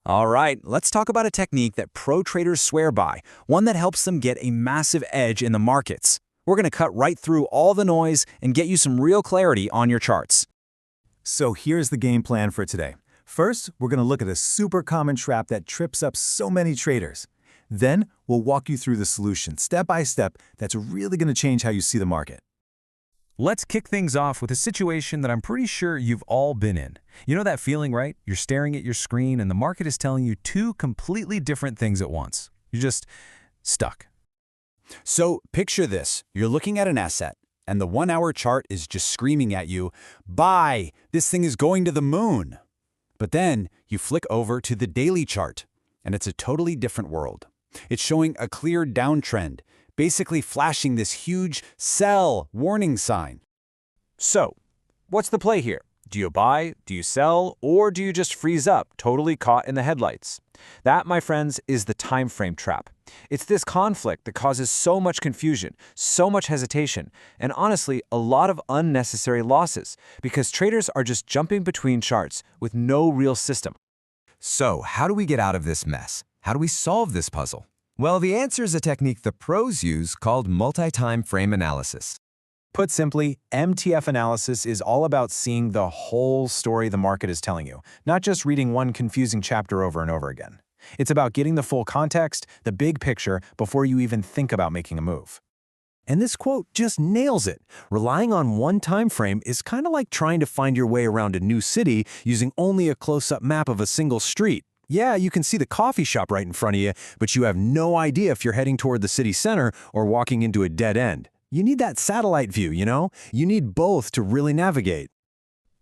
All right, let's talk about a technique that pro traders swear by, one that helps them get a massive edge in the markets. We're going to cut right through all the noise and get you some real clarity on your charts. So here's the game plan for today. First, we're going to look at a super common trap that trips up so many traders. Then, we'll walk you through the solution step by step that's really going to change how you see the market. Let's kick things off with a situation that I'm pretty sure you've all been in. You know that feeling, right? You're staring at your screen and the market is telling you two completely different things at once. You're just stuck. So picture this. You're looking at an asset, and the 1-hour chart is just screaming at you, "Buy! This thing is going to the moon!" But then you flick over to the daily chart, and it's a totally different world. It's showing a clear downtrend, basically flashing this huge sell warning sign. So, what's the play here? Do you buy, do you sell, or do you just freeze up, totally caught in the headlights? That, my friends, is the time frame trap. It's this conflict that causes so much confusion, so much hesitation, and honestly, a lot of unnecessary losses, because traders are just jumping between charts with no real system. So, how do we get out of this mess? How do we solve this puzzle? Well, the answer is a technique the pros use called multi-time frame analysis. Put simply, MTF analysis is all about seeing the whole story the market is telling you, not just reading one confusing chapter over and over again. It's about getting the full context, the big picture, before you even think about making a move. And this quote just nails it. Relying on one time frame is kind of like trying to find your way around a new city using only a close-up map of a single street. Yeah, you can see the coffee shop right in front of you, but you have no idea if you're heading toward the city center or walking into a dead end. You need that satellite view, you know? You need both to really navigate.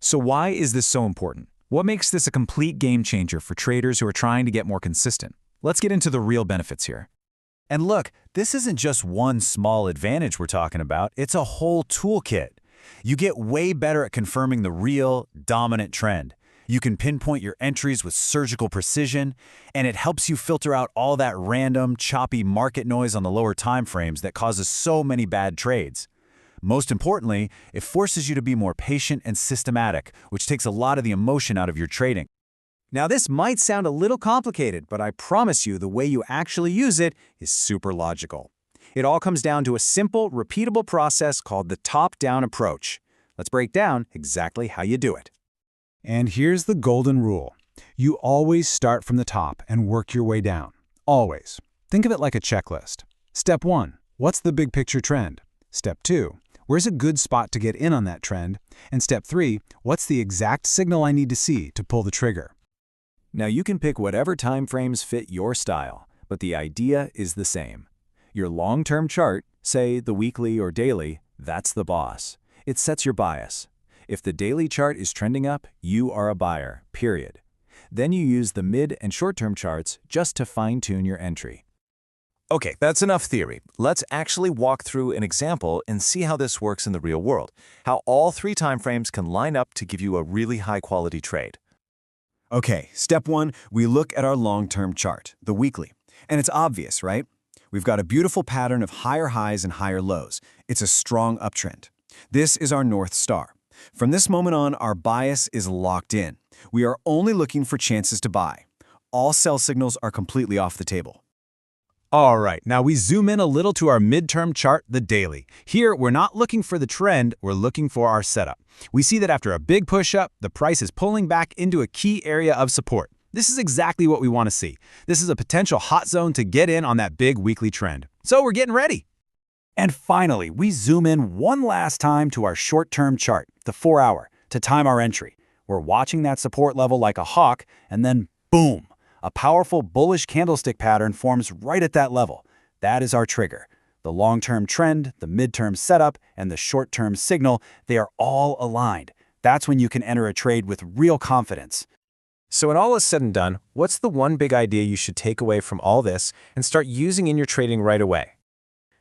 So why is this so important? What makes this a complete game changer for traders who are trying to get more consistent? Let's get into the real benefits here. And look, this isn't just one small advantage we're talking about, it's a whole toolkit. You get way better at confirming the real, dominant trend. You can pinpoint your entries with surgical precision, and it helps you filter out all that random, choppy market noise on the lower time frames that causes so many bad trades. Most importantly, it forces you to be more patient and systematic, which takes a lot of the emotion out of your trading. Now, this might sound a little complicated, but I promise you the way you actually use it is super logical. It all comes down to a simple, repeatable process called the top-down approach. Let's break down exactly how you do it. And here's the golden rule. You always start from the top and work your way down. Always. Think of it like a checklist. Step 1. What's the big picture trend? Step 2. Where's a good spot to get in on that trend? And step 3. What's the exact signal I need to see to pull the trigger? Now you can pick whatever time frames fit your style, but the idea is the same. Your long-term chart, say the weekly or daily, that's the boss. It sets your bias. If the daily chart is trending up, you are a buyer, period. Then you use the mid and short-term charts just to fine-tune your entry. Okay, that's enough theory. Let's actually walk through an example and see how this works in the real world, how all three timeframes can line up to give you a really high-quality trade. Okay, step 1, we look at our long-term chart, the weekly. And it's obvious, right? We've got a beautiful pattern of higher highs and higher lows. It's a strong uptrend. This is our North Star. From this moment on, our bias is locked in. We are only looking for chances to buy. All sell signals are completely off the table. All right, now we zoom in a little to our midterm chart, the daily. Here, we're not looking for the trend, we're looking for our setup. We see that after a big push-up, the price is pulling back into a key area of support. This is exactly what we want to see. This is a potential hot zone to get in on that big weekly trend. So we're getting ready. And finally, we zoom in one last time to our short-term chart, the 4-hour, to time our entry. We're watching that support level like a hawk, and then boom, a powerful bullish candlestick pattern forms right at that level. That is our trigger. The long-term trend, the midterm setup, and the short-term signal, they are all aligned. That's when you can enter a trade with real confidence. So when all is said and done, what's the one big idea you should take away from all this and start using in your trading right away?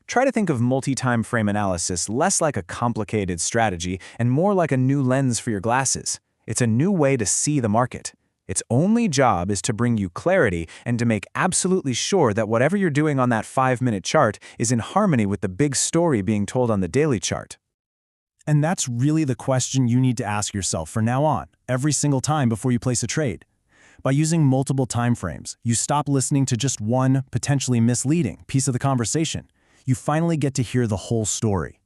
Try to think of multi-time frame analysis less like a complicated strategy and more like a new lens for your glasses. It's a new way to see the market. Its only job is to bring you clarity and to make absolutely sure that whatever you're doing on that 5-minute chart is in harmony with the big story being told on the daily chart. And that's really the question you need to ask yourself from now on, every single time before you place a trade. By using multiple time frames, you stop listening to just one, potentially misleading piece of the conversation. You finally get to hear the whole story.